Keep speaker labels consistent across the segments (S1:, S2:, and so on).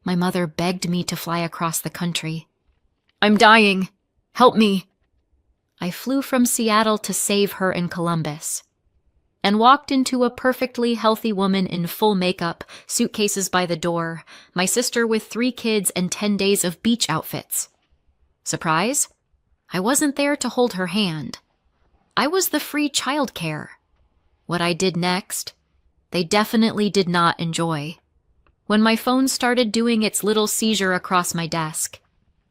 S1: My mother begged me to fly across the country. "I'm dying. Help me." I flew from Seattle to save her in Columbus and walked into a perfectly healthy woman in full makeup, suitcases by the door, my sister with 3 kids and 10 days of beach outfits. Surprise? I wasn't there to hold her hand. I was the free childcare. What I did next, they definitely did not enjoy. When my phone started doing its little seizure across my desk,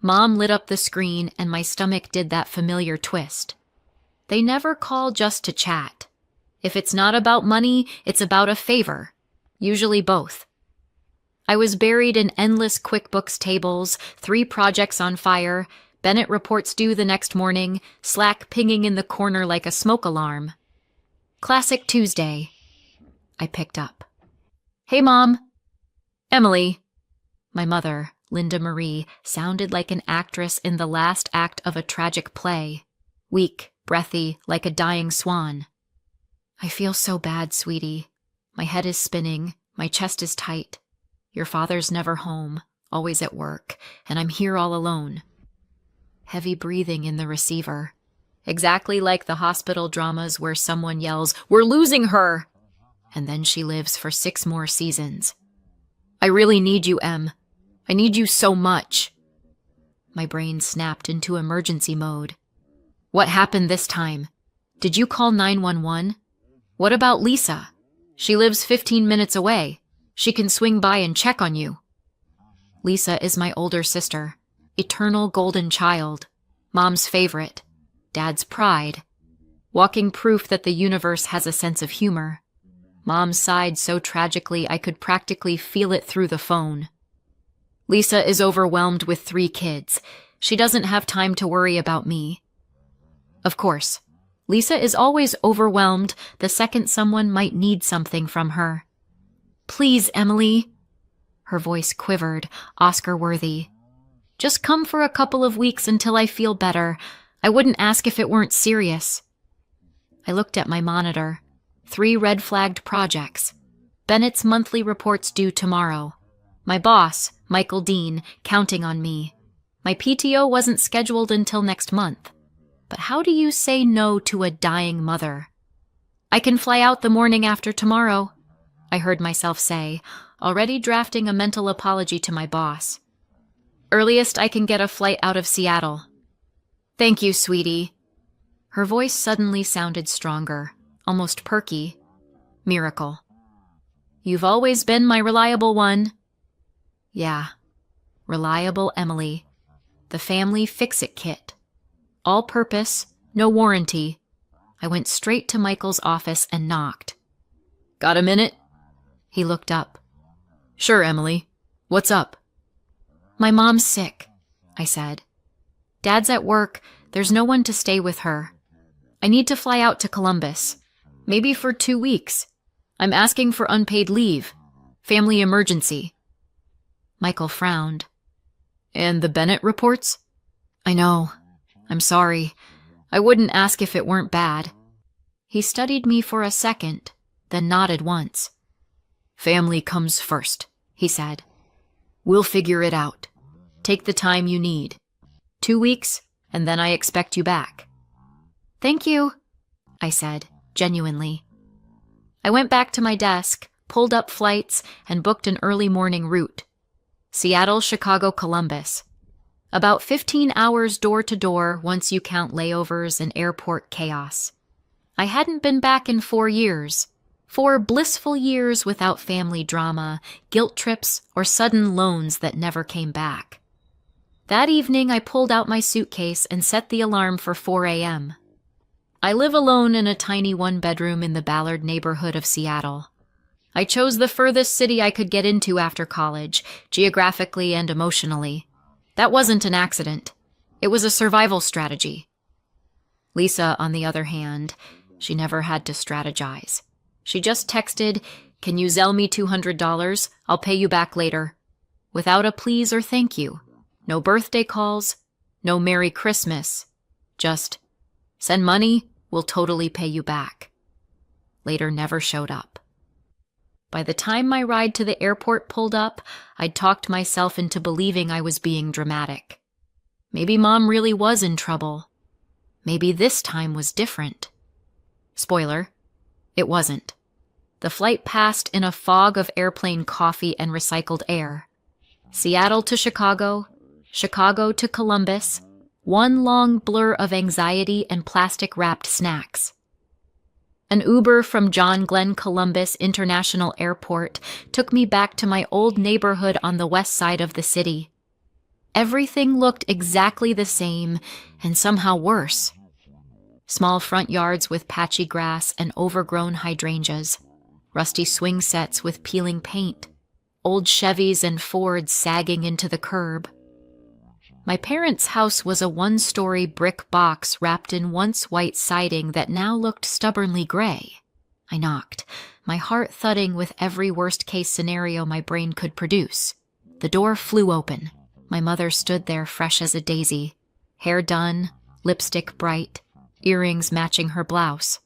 S1: Mom lit up the screen and my stomach did that familiar twist. They never call just to chat. If it's not about money, it's about a favor, usually both. I was buried in endless QuickBooks tables, 3 projects on fire, Bennett reports due the next morning, Slack pinging in the corner like a smoke alarm. Classic Tuesday. I picked up. "Hey, Mom." "Emily." My mother, Linda Marie, sounded like an actress in the last act of a tragic play. Weak, breathy, like a dying swan. "I feel so bad, sweetie. My head is spinning, my chest is tight. Your father's never home, always at work, and I'm here all alone." Heavy breathing in the receiver. Exactly like the hospital dramas where someone yells, "We're losing her!" And then she lives for 6 more seasons. "I really need you, Em. I need you so much." My brain snapped into emergency mode. "What happened this time? Did you call 911? What about Lisa? She lives 15 minutes away. She can swing by and check on you." Lisa is my older sister. Eternal golden child. Mom's favorite. Dad's pride. Walking proof that the universe has a sense of humor. Mom sighed so tragically I could practically feel it through the phone. "Lisa is overwhelmed with 3 kids. She doesn't have time to worry about me." Of course, Lisa is always overwhelmed the second someone might need something from her. "Please, Emily." Her voice quivered, Oscar-worthy. "Just come for a couple of weeks until I feel better. I wouldn't ask if it weren't serious." I looked at my monitor. 3 red-flagged projects. Bennett's monthly reports due tomorrow. My boss, Michael Dean, counting on me. My PTO wasn't scheduled until next month. But how do you say no to a dying mother? "I can fly out the morning after tomorrow," I heard myself say, already drafting a mental apology to my boss. "Earliest I can get a flight out of Seattle." "Thank you, sweetie." Her voice suddenly sounded stronger, almost perky. Miracle. "You've always been my reliable one." Yeah, reliable Emily. The family fix-it kit. All purpose, no warranty. I went straight to Michael's office and knocked. "Got a minute?" He looked up. "Sure, Emily. What's up?" "My mom's sick," I said. "Dad's at work. There's no one to stay with her. I need to fly out to Columbus. Maybe for 2 weeks. I'm asking for unpaid leave. Family emergency." Michael frowned. "And the Bennett reports?" "I know. I'm sorry. I wouldn't ask if it weren't bad." He studied me for a second, then nodded once. "Family comes first," he said. "We'll figure it out. Take the time you need. 2 weeks, and then I expect you back." "Thank you," I said, genuinely. I went back to my desk, pulled up flights, and booked an early morning route. Seattle, Chicago, Columbus. About 15 hours door to door once you count layovers and airport chaos. I hadn't been back in 4 years. 4 blissful years without family drama, guilt trips, or sudden loans that never came back. That evening, I pulled out my suitcase and set the alarm for 4 a.m. I live alone in a tiny 1-bedroom in the Ballard neighborhood of Seattle. I chose the furthest city I could get into after college, geographically and emotionally. That wasn't an accident. It was a survival strategy. Lisa, on the other hand, she never had to strategize. She just texted, "Can you Zelle me $200? I'll pay you back later." Without a please or thank you. No birthday calls. No Merry Christmas. Just, "Send money, we'll totally pay you back." Later never showed up. By the time my ride to the airport pulled up, I'd talked myself into believing I was being dramatic. Maybe Mom really was in trouble. Maybe this time was different. Spoiler, it wasn't. The flight passed in a fog of airplane coffee and recycled air. Seattle to Chicago, Chicago to Columbus, one long blur of anxiety and plastic-wrapped snacks. An Uber from John Glenn Columbus International Airport took me back to my old neighborhood on the west side of the city. Everything looked exactly the same, and somehow worse. Small front yards with patchy grass and overgrown hydrangeas, rusty swing sets with peeling paint, old Chevys and Fords sagging into the curb. My parents' house was a one-story brick box wrapped in once white siding that now looked stubbornly gray. I knocked, my heart thudding with every worst-case scenario my brain could produce. The door flew open. My mother stood there fresh as a daisy, hair done, lipstick bright, earrings matching her blouse.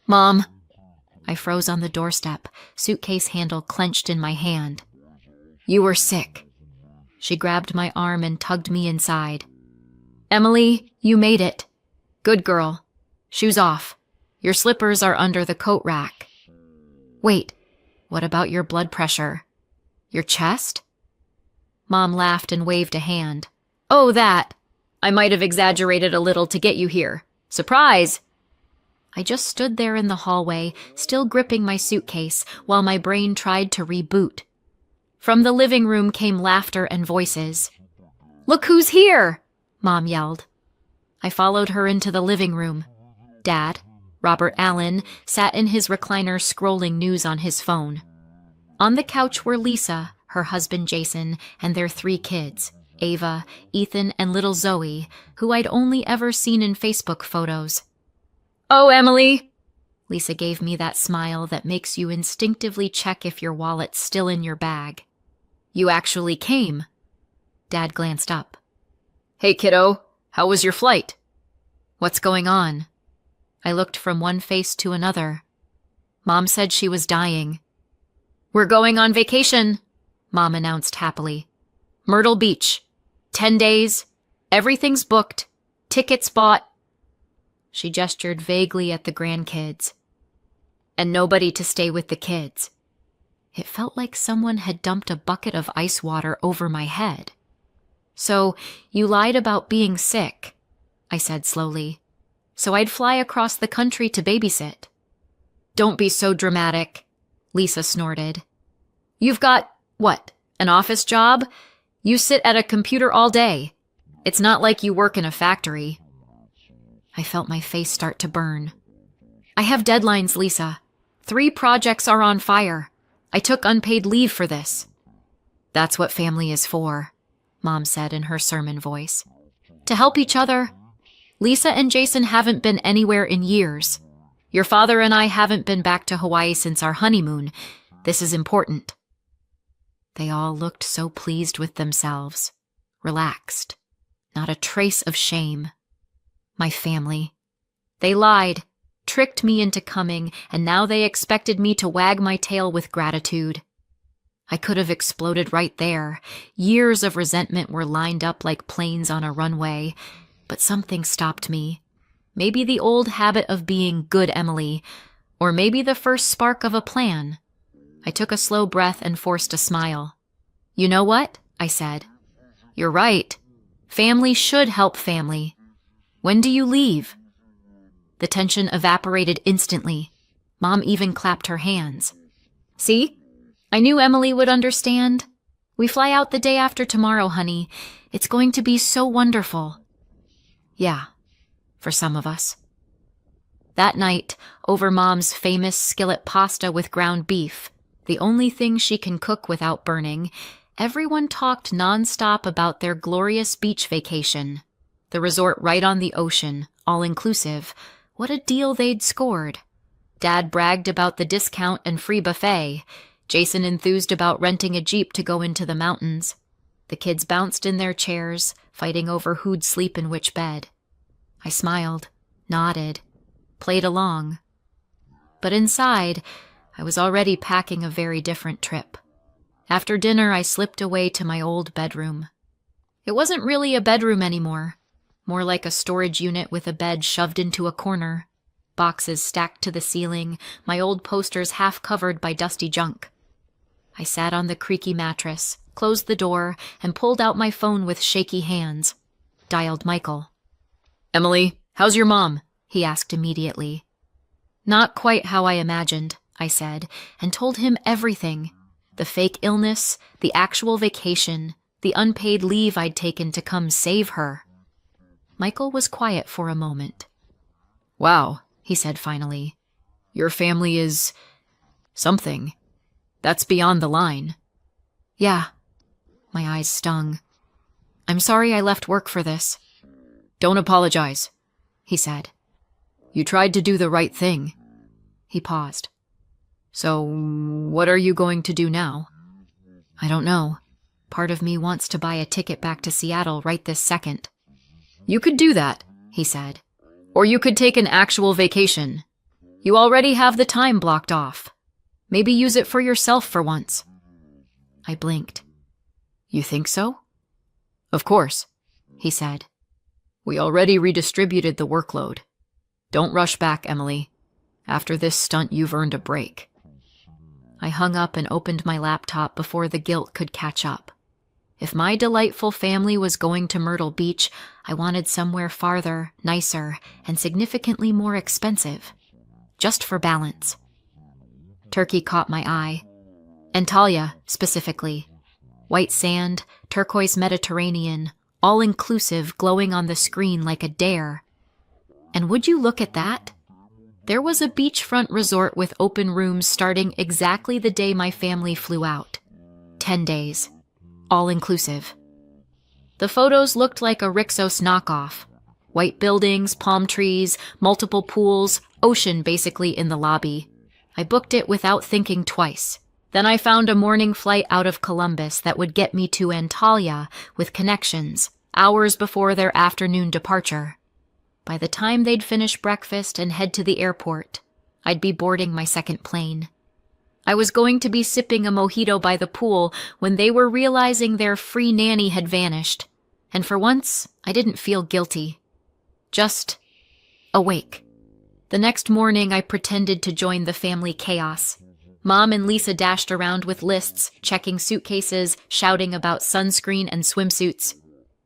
S1: "Mom!" I froze on the doorstep, suitcase handle clenched in my hand. "You were sick." She grabbed my arm and tugged me inside. "Emily, you made it. Good girl. Shoes off. Your slippers are under the coat rack. Wait, what about your blood pressure? Your chest?" Mom laughed and waved a hand. "Oh, that. I might have exaggerated a little to get you here. Surprise!" I just stood there in the hallway, still gripping my suitcase, while my brain tried to reboot. From the living room came laughter and voices. "Look who's here!" Mom yelled. I followed her into the living room. Dad, Robert Allen, sat in his recliner scrolling news on his phone. On the couch were Lisa, her husband Jason, and their 3 kids, Ava, Ethan, and little Zoe, who I'd only ever seen in Facebook photos. "Oh, Emily!" Lisa gave me that smile that makes you instinctively check if your wallet's still in your bag. "You actually came." Dad glanced up. "Hey, kiddo, how was your flight?" "What's going on?" I looked from one face to another. Mom said she was dying. "We're going on vacation," Mom announced happily. "Myrtle Beach. 10 days. Everything's booked. Tickets bought." She gestured vaguely at the grandkids. "And nobody to stay with the kids." It felt like someone had dumped a bucket of ice water over my head. "So, you lied about being sick," I said slowly. "So I'd fly across the country to babysit." "Don't be so dramatic," Lisa snorted. "You've got, what, an office job? You sit at a computer all day. It's not like you work in a factory." I felt my face start to burn. "I have deadlines, Lisa. 3 projects are on fire. I took unpaid leave for this." "That's what family is for," Mom said in her sermon voice. "To help each other. Lisa and Jason haven't been anywhere in years. Your father and I haven't been back to Hawaii since our honeymoon. This is important." They all looked so pleased with themselves, relaxed, not a trace of shame. My family. They lied, tricked me into coming, and now they expected me to wag my tail with gratitude. I could have exploded right there. Years of resentment were lined up like planes on a runway, but something stopped me. Maybe the old habit of being good Emily, or maybe the first spark of a plan. I took a slow breath and forced a smile. "You know what?" I said. "You're right. Family should help family. When do you leave?" The tension evaporated instantly. Mom even clapped her hands. "See? I knew Emily would understand. We fly out the day after tomorrow, honey. It's going to be so wonderful." Yeah, for some of us. That night, over Mom's famous skillet pasta with ground beef, the only thing she can cook without burning, everyone talked nonstop about their glorious beach vacation. The resort right on the ocean, all-inclusive. What a deal they'd scored. Dad bragged about the discount and free buffet. Jason enthused about renting a Jeep to go into the mountains. The kids bounced in their chairs, fighting over who'd sleep in which bed. I smiled, nodded, played along. But inside, I was already packing a very different trip. After dinner, I slipped away to my old bedroom. It wasn't really a bedroom anymore, more like a storage unit with a bed shoved into a corner, boxes stacked to the ceiling, my old posters half covered by dusty junk. I sat on the creaky mattress, closed the door, and pulled out my phone with shaky hands. Dialed Michael. "Emily, how's your mom?" he asked immediately. "Not quite how I imagined," I said, and told him everything. The fake illness, the actual vacation, the unpaid leave I'd taken to come save her. Michael was quiet for a moment. "Wow," he said finally. "Your family is... something. That's beyond the line." "Yeah." My eyes stung. "I'm sorry I left work for this." "Don't apologize," he said. "You tried to do the right thing." He paused. "So, what are you going to do now?" "I don't know. Part of me wants to buy a ticket back to Seattle right this second." "You could do that," he said. "Or you could take an actual vacation. You already have the time blocked off. Maybe use it for yourself for once." I blinked. "You think so?" "Of course," he said. "We already redistributed the workload. Don't rush back, Emily. After this stunt, you've earned a break." I hung up and opened my laptop before the guilt could catch up. If my delightful family was going to Myrtle Beach, I wanted somewhere farther, nicer, and significantly more expensive. Just for balance. Turkey caught my eye. Antalya, specifically. White sand, turquoise Mediterranean, all-inclusive, glowing on the screen like a dare. And would you look at that? There was a beachfront resort with open rooms starting exactly the day my family flew out. 10 days. All-inclusive. The photos looked like a Rixos knockoff. White buildings, palm trees, multiple pools, ocean basically in the lobby. I booked it without thinking twice. Then I found a morning flight out of Columbus that would get me to Antalya with connections, hours before their afternoon departure. By the time they'd finish breakfast and head to the airport, I'd be boarding my second plane. I was going to be sipping a mojito by the pool when they were realizing their free nanny had vanished. And for once, I didn't feel guilty. Just awake. The next morning, I pretended to join the family chaos. Mom and Lisa dashed around with lists, checking suitcases, shouting about sunscreen and swimsuits.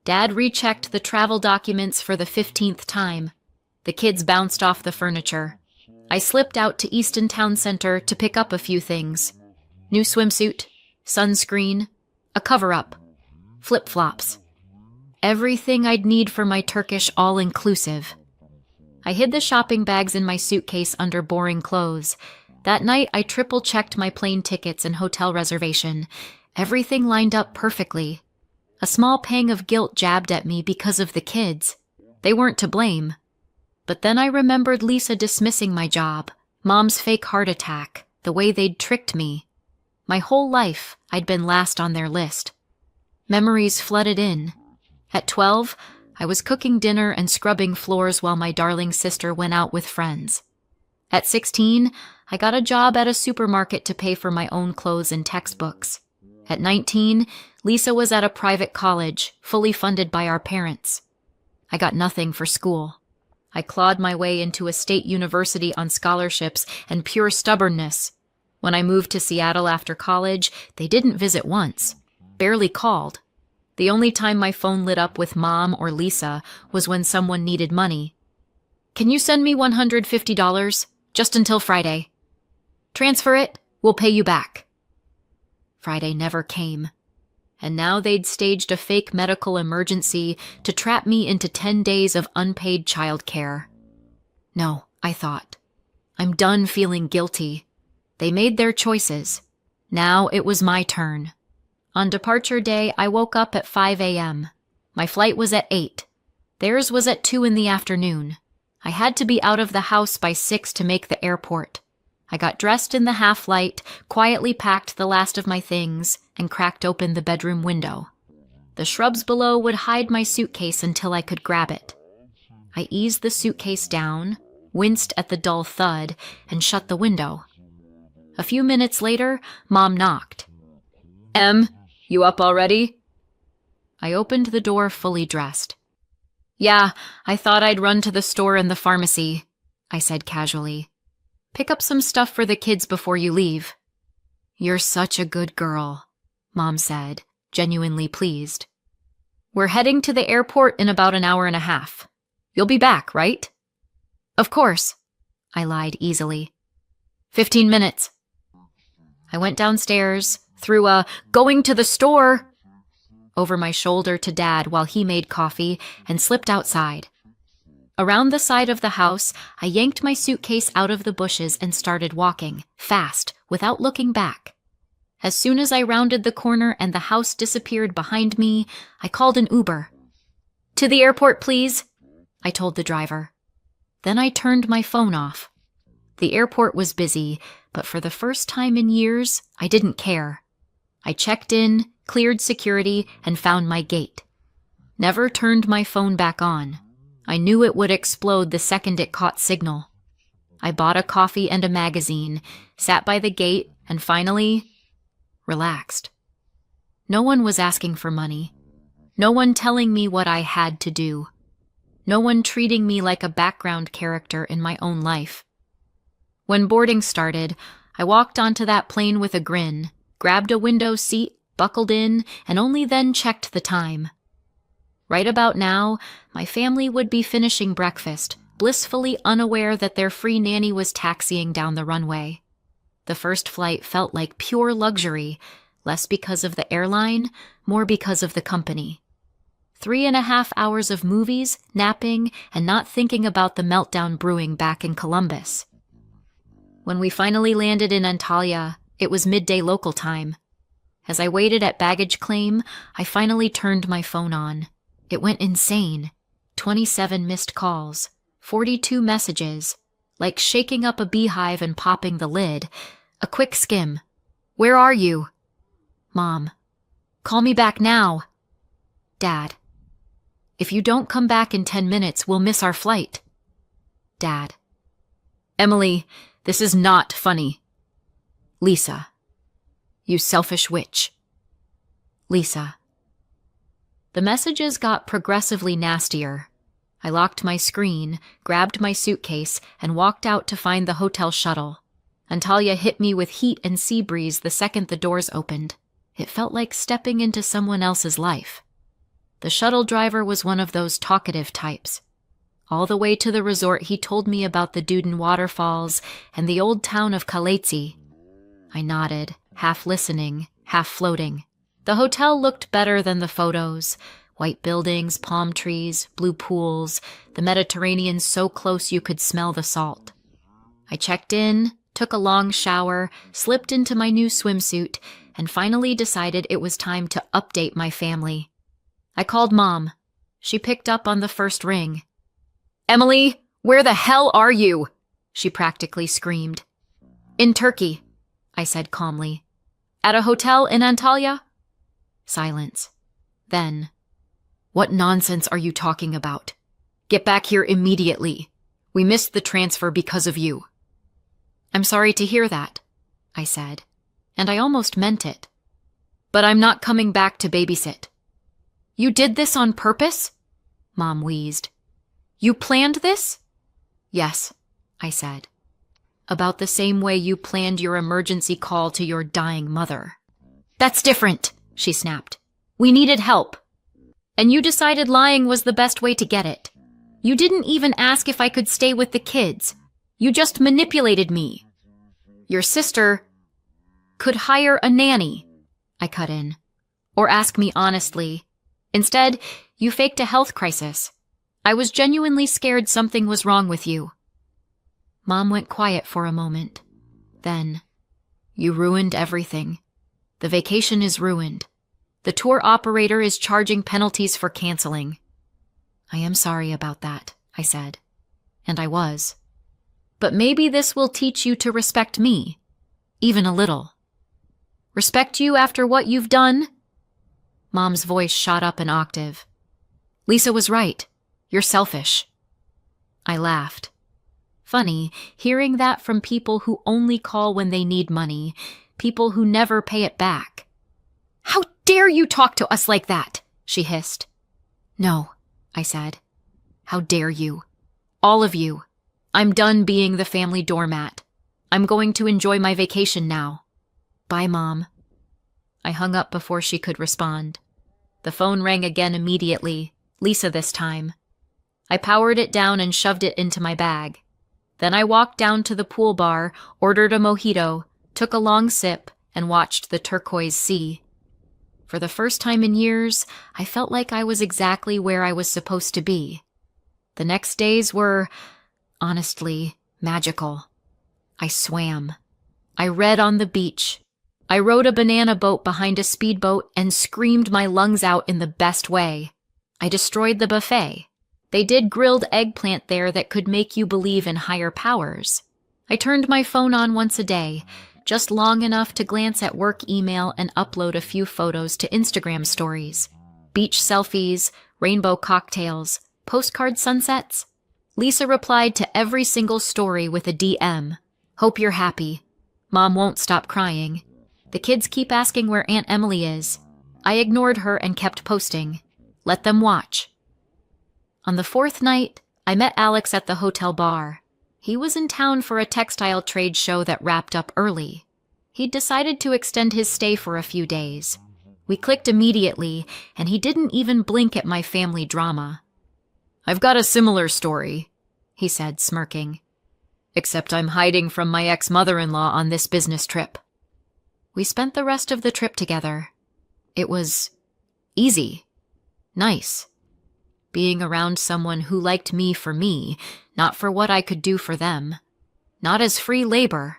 S1: Dad rechecked the travel documents for the 15th time. The kids bounced off the furniture. I slipped out to Easton Town Center to pick up a few things. New swimsuit, sunscreen, a cover-up, flip-flops. Everything I'd need for my Turkish all-inclusive. I hid the shopping bags in my suitcase under boring clothes. That night, I triple-checked my plane tickets and hotel reservation. Everything lined up perfectly. A small pang of guilt jabbed at me because of the kids. They weren't to blame. But then I remembered Lisa dismissing my job, Mom's fake heart attack, the way they'd tricked me. My whole life, I'd been last on their list. Memories flooded in. At 12, I was cooking dinner and scrubbing floors while my darling sister went out with friends. At 16, I got a job at a supermarket to pay for my own clothes and textbooks. At 19, Lisa was at a private college, fully funded by our parents. I got nothing for school. I clawed my way into a state university on scholarships and pure stubbornness. When I moved to Seattle after college, they didn't visit once, barely called. The only time my phone lit up with Mom or Lisa was when someone needed money. "Can you send me $150? Just until Friday. Transfer it, we'll pay you back." Friday never came. And now they'd staged a fake medical emergency to trap me into 10 days of unpaid childcare. No, I thought. I'm done feeling guilty. They made their choices. Now it was my turn. On departure day, I woke up at 5 a.m. My flight was at 8. Theirs was at 2 in the afternoon. I had to be out of the house by 6 to make the airport. I got dressed in the half-light, quietly packed the last of my things, and cracked open the bedroom window. The shrubs below would hide my suitcase until I could grab it. I eased the suitcase down, winced at the dull thud, and shut the window. A few minutes later, Mom knocked. "Em, you up already?" I opened the door fully dressed. "Yeah, I thought I'd run to the store and the pharmacy," I said casually. "Pick up some stuff for the kids before you leave." "You're such a good girl," Mom said, genuinely pleased. "We're heading to the airport in about an hour and a half. You'll be back, right?" "Of course," I lied easily. 15 minutes. I went downstairs, threw a "going to the store" over my shoulder to Dad while he made coffee, and slipped outside. Around the side of the house, I yanked my suitcase out of the bushes and started walking, fast, without looking back. As soon as I rounded the corner and the house disappeared behind me, I called an Uber. "To the airport, please," I told the driver. Then I turned my phone off. The airport was busy, but for the first time in years, I didn't care. I checked in, cleared security, and found my gate. Never turned my phone back on. I knew it would explode the second it caught signal. I bought a coffee and a magazine, sat by the gate, and finally relaxed. No one was asking for money. No one telling me what I had to do. No one treating me like a background character in my own life. When boarding started, I walked onto that plane with a grin, grabbed a window seat, buckled in, and only then checked the time. Right about now, my family would be finishing breakfast, blissfully unaware that their free nanny was taxiing down the runway. The first flight felt like pure luxury, less because of the airline, more because of the company. 3.5 hours of movies, napping, and not thinking about the meltdown brewing back in Columbus. When we finally landed in Antalya, it was midday local time. As I waited at baggage claim, I finally turned my phone on. It went insane. 27 missed calls, 42 messages, like shaking up a beehive and popping the lid. A quick skim. "Where are you?" "Mom." "Call me back now." "Dad." "If you don't come back in 10 minutes, we'll miss our flight." "Dad." "Emily, this is not funny." "Lisa." "You selfish witch." "Lisa." The messages got progressively nastier. I locked my screen, grabbed my suitcase, and walked out to find the hotel shuttle. Antalya hit me with heat and sea breeze the second the doors opened. It felt like stepping into someone else's life. The shuttle driver was one of those talkative types. All the way to the resort, he told me about the Duden waterfalls and the old town of Kalaitsi. I nodded, half listening, half floating. The hotel looked better than the photos. White buildings, palm trees, blue pools, the Mediterranean so close you could smell the salt. I checked in, took a long shower, slipped into my new swimsuit, and finally decided it was time to update my family. I called Mom. She picked up on the first ring. "Emily, where the hell are you?" she practically screamed. "In Turkey," I said calmly. "At a hotel in Antalya?" Silence. Then, "What nonsense are you talking about? Get back here immediately. We missed the transfer because of you." "I'm sorry to hear that," I said, and I almost meant it. "But I'm not coming back to babysit." "You did this on purpose?" Mom wheezed. "You planned this?" "Yes," I said. "About the same way you planned your emergency call to your dying mother." "That's different," she snapped. "We needed help. And you decided lying was the best way to get it. You didn't even ask if I could stay with the kids. You just manipulated me. Your sister could hire a nanny," I cut in, "or ask me honestly. Instead, you faked a health crisis. I was genuinely scared something was wrong with you." Mom went quiet for a moment. Then, "You ruined everything. The vacation is ruined. The tour operator is charging penalties for canceling." "I am sorry about that," I said. And I was. "But maybe this will teach you to respect me. Even a little." "Respect you after what you've done?" Mom's voice shot up an octave. "Lisa was right. You're selfish." I laughed. Funny, hearing that from people who only call when they need money, people who never pay it back. "How dare you talk to us like that?" she hissed. "No," I said. "How dare you? All of you. I'm done being the family doormat. I'm going to enjoy my vacation now. Bye, Mom." I hung up before she could respond. The phone rang again immediately, Lisa this time. I powered it down and shoved it into my bag. Then I walked down to the pool bar, ordered a mojito, took a long sip, and watched the turquoise sea. For the first time in years, I felt like I was exactly where I was supposed to be. The next days were, honestly, magical. I swam. I read on the beach. I rode a banana boat behind a speedboat and screamed my lungs out in the best way. I destroyed the buffet. They did grilled eggplant there that could make you believe in higher powers. I turned my phone on once a day, just long enough to glance at work email and upload a few photos to Instagram stories. Beach selfies, rainbow cocktails, postcard sunsets. Lisa replied to every single story with a DM. "Hope you're happy. Mom won't stop crying. The kids keep asking where Aunt Emily is." I ignored her and kept posting. "Let them watch." On the fourth night, I met Alex at the hotel bar. He was in town for a textile trade show that wrapped up early. He'd decided to extend his stay for a few days. We clicked immediately, and he didn't even blink at my family drama. "I've got a similar story," he said, smirking. "Except I'm hiding from my ex-mother-in-law on this business trip." We spent the rest of the trip together. It was easy, nice. Being around someone who liked me for me, not for what I could do for them. Not as free labor.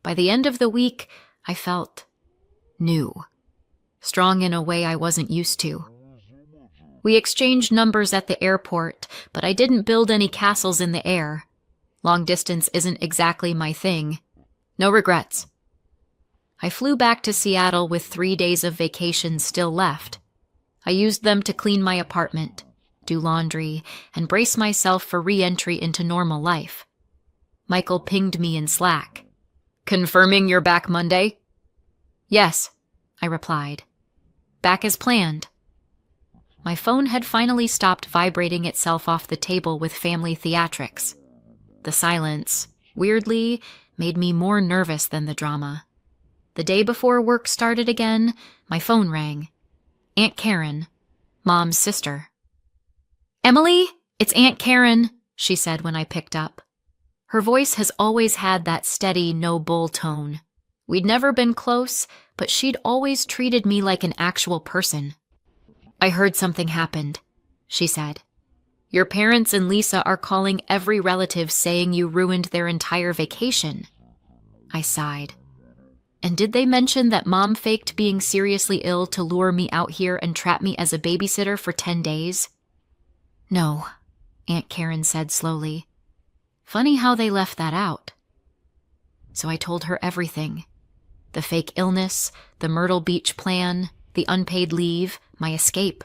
S1: By the end of the week, I felt new. Strong in a way I wasn't used to. We exchanged numbers at the airport, but I didn't build any castles in the air. Long distance isn't exactly my thing. No regrets. I flew back to Seattle with 3 days of vacation still left. I used them to clean my apartment, do laundry, and brace myself for re-entry into normal life. Michael pinged me in Slack. "Confirming you're back Monday?" "Yes," I replied. "Back as planned." My phone had finally stopped vibrating itself off the table with family theatrics. The silence, weirdly, made me more nervous than the drama. The day before work started again, my phone rang. Aunt Karen, Mom's sister. "Emily, it's Aunt Karen," she said when I picked up. Her voice has always had that steady, no-bull tone. We'd never been close, but she'd always treated me like an actual person. "I heard something happened," she said. "Your parents and Lisa are calling every relative saying you ruined their entire vacation." I sighed. "And did they mention that Mom faked being seriously ill to lure me out here and trap me as a babysitter for 10 days? "No," Aunt Karen said slowly. "Funny how they left that out." So I told her everything. The fake illness, the Myrtle Beach plan, the unpaid leave, my escape,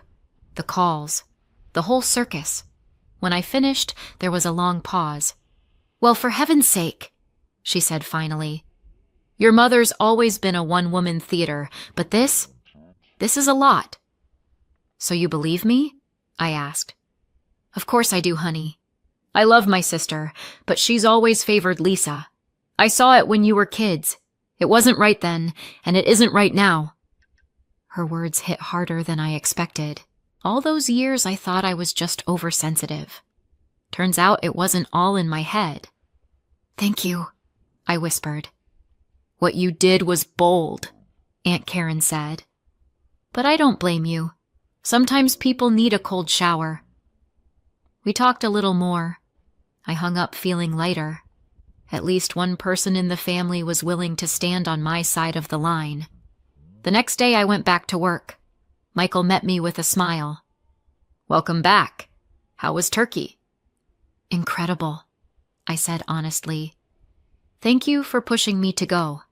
S1: the calls, the whole circus. When I finished, there was a long pause. "Well, for heaven's sake," she said finally. "Your mother's always been a one-woman theater, but this is a lot." "So you believe me?" I asked. "Of course I do, honey. I love my sister, but she's always favored Lisa. I saw it when you were kids. It wasn't right then, and it isn't right now." Her words hit harder than I expected. All those years I thought I was just oversensitive. Turns out it wasn't all in my head. "Thank you," I whispered. "What you did was bold," Aunt Karen said. "But I don't blame you. Sometimes people need a cold shower." We talked a little more. I hung up feeling lighter. At least one person in the family was willing to stand on my side of the line. The next day I went back to work. Michael met me with a smile. "Welcome back. How was Turkey?" "Incredible," I said honestly. "Thank you for pushing me to go."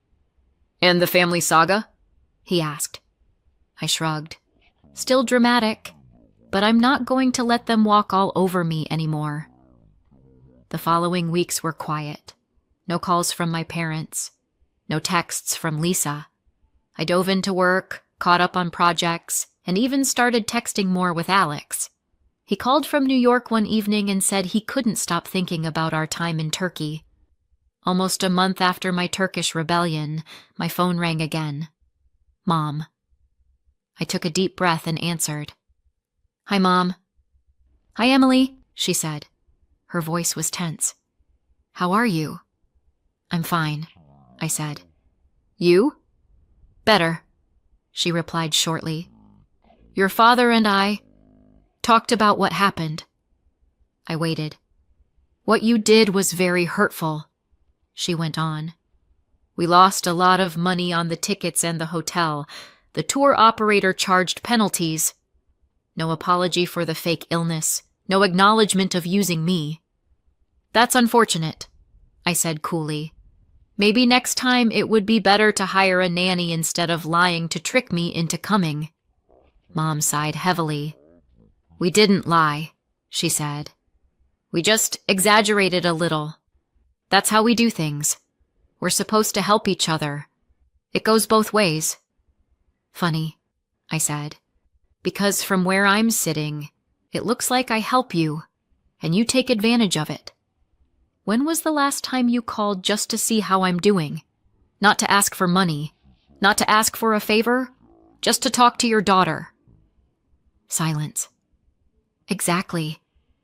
S1: "And the family saga?" he asked. I shrugged. Still dramatic, but I'm not going to let them walk all over me anymore. The following weeks were quiet. No calls from my parents. No texts from Lisa. I dove into work, caught up on projects, and even started texting more with Alex. He called from New York one evening and said he couldn't stop thinking about our time in Turkey. Almost a month after my Turkish rebellion, my phone rang again. Mom. I took a deep breath and answered. Hi, Mom. Hi, Emily, she said. Her voice was tense. How are you? I'm fine, I said. You? Better, she replied shortly. Your father and I talked about what happened. I waited. What you did was very hurtful, she went on. We lost a lot of money on the tickets and the hotel. The tour operator charged penalties. No apology for the fake illness. No acknowledgement of using me. That's unfortunate, I said coolly. Maybe next time it would be better to hire a nanny instead of lying to trick me into coming. Mom sighed heavily. We didn't lie, she said. We just exaggerated a little. That's how we do things. We're supposed to help each other. It goes both ways. Funny, I said, because from where I'm sitting, it looks like I help you, and you take advantage of it. When was the last time you called just to see how I'm doing? Not to ask for money, not to ask for a favor, just to talk to your daughter. Silence. Exactly,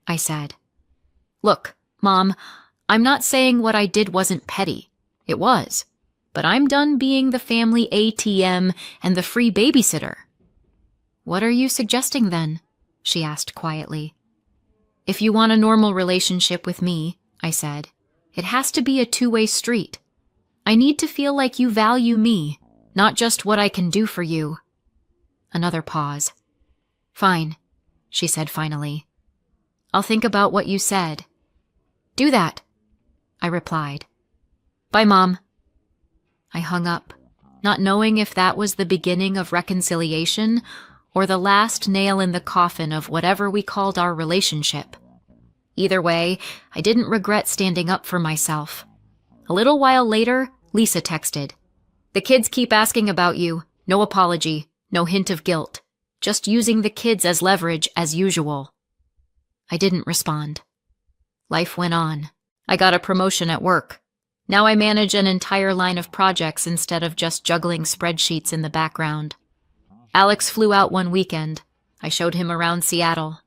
S1: I said. Look, Mom, I'm not saying what I did wasn't petty. It was. But I'm done being the family ATM and the free babysitter. What are you suggesting then? She asked quietly. If you want a normal relationship with me, I said, it has to be a two-way street. I need to feel like you value me, not just what I can do for you. Another pause. Fine, she said finally. I'll think about what you said. Do that, I replied. Bye, Mom. I hung up, not knowing if that was the beginning of reconciliation or the last nail in the coffin of whatever we called our relationship. Either way, I didn't regret standing up for myself. A little while later, Lisa texted. The kids keep asking about you. No apology, no hint of guilt. Just using the kids as leverage as usual. I didn't respond. Life went on. I got a promotion at work. Now I manage an entire line of projects instead of just juggling spreadsheets in the background. Alex flew out one weekend. I showed him around Seattle.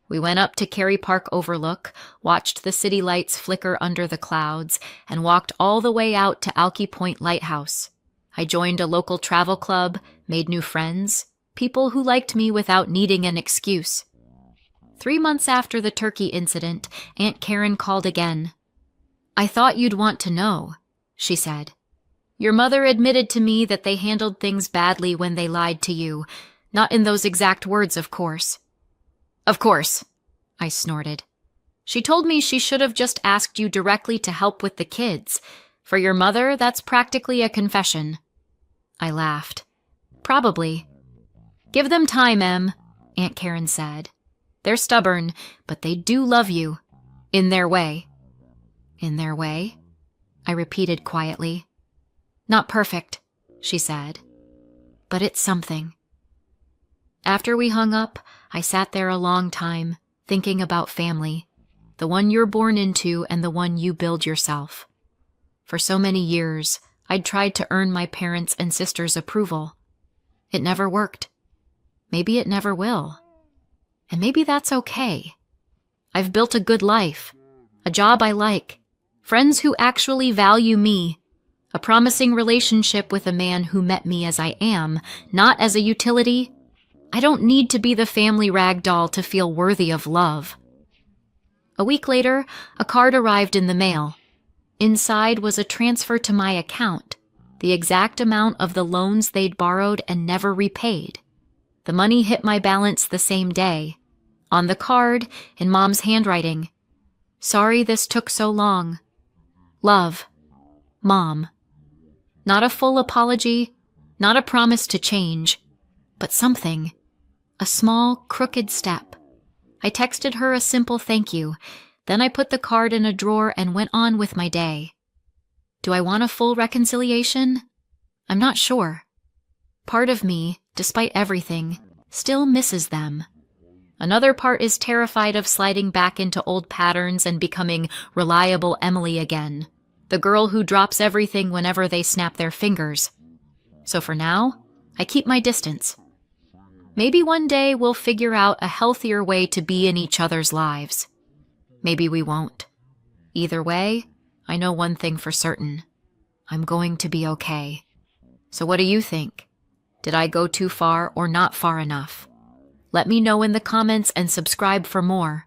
S1: We went up to Cary Park Overlook, watched the city lights flicker under the clouds, and walked all the way out to Alki Point Lighthouse. I joined a local travel club, made new friends, people who liked me without needing an excuse. 3 months after the turkey incident, Aunt Karen called again. I thought you'd want to know, she said. Your mother admitted to me that they handled things badly when they lied to you. Not in those exact words, of course. Of course, I snorted. She told me she should have just asked you directly to help with the kids. For your mother, that's practically a confession. I laughed. Probably. Give them time, Em, Aunt Karen said. They're stubborn, but they do love you. In their way. In their way? I repeated quietly. Not perfect, she said. But it's something. After we hung up, I sat there a long time, thinking about family. The one you're born into and the one you build yourself. For so many years, I'd tried to earn my parents' and sisters' approval. It never worked. Maybe it never will. And maybe that's okay. I've built a good life, a job I like, friends who actually value me, a promising relationship with a man who met me as I am, not as a utility. I don't need to be the family rag doll to feel worthy of love. A week later, a card arrived in the mail. Inside was a transfer to my account, the exact amount of the loans they'd borrowed and never repaid. The money hit my balance the same day. On the card, in Mom's handwriting, sorry this took so long. Love, Mom. Not a full apology, not a promise to change, but something. A small, crooked step. I texted her a simple thank you. Then I put the card in a drawer and went on with my day. Do I want a full reconciliation? I'm not sure. Part of me, despite everything, still misses them. Another part is terrified of sliding back into old patterns and becoming reliable Emily again, the girl who drops everything whenever they snap their fingers. So for now, I keep my distance. Maybe one day we'll figure out a healthier way to be in each other's lives. Maybe we won't. Either way, I know one thing for certain. I'm going to be okay. So what do you think? Did I go too far or not far enough? Let me know in the comments and subscribe for more.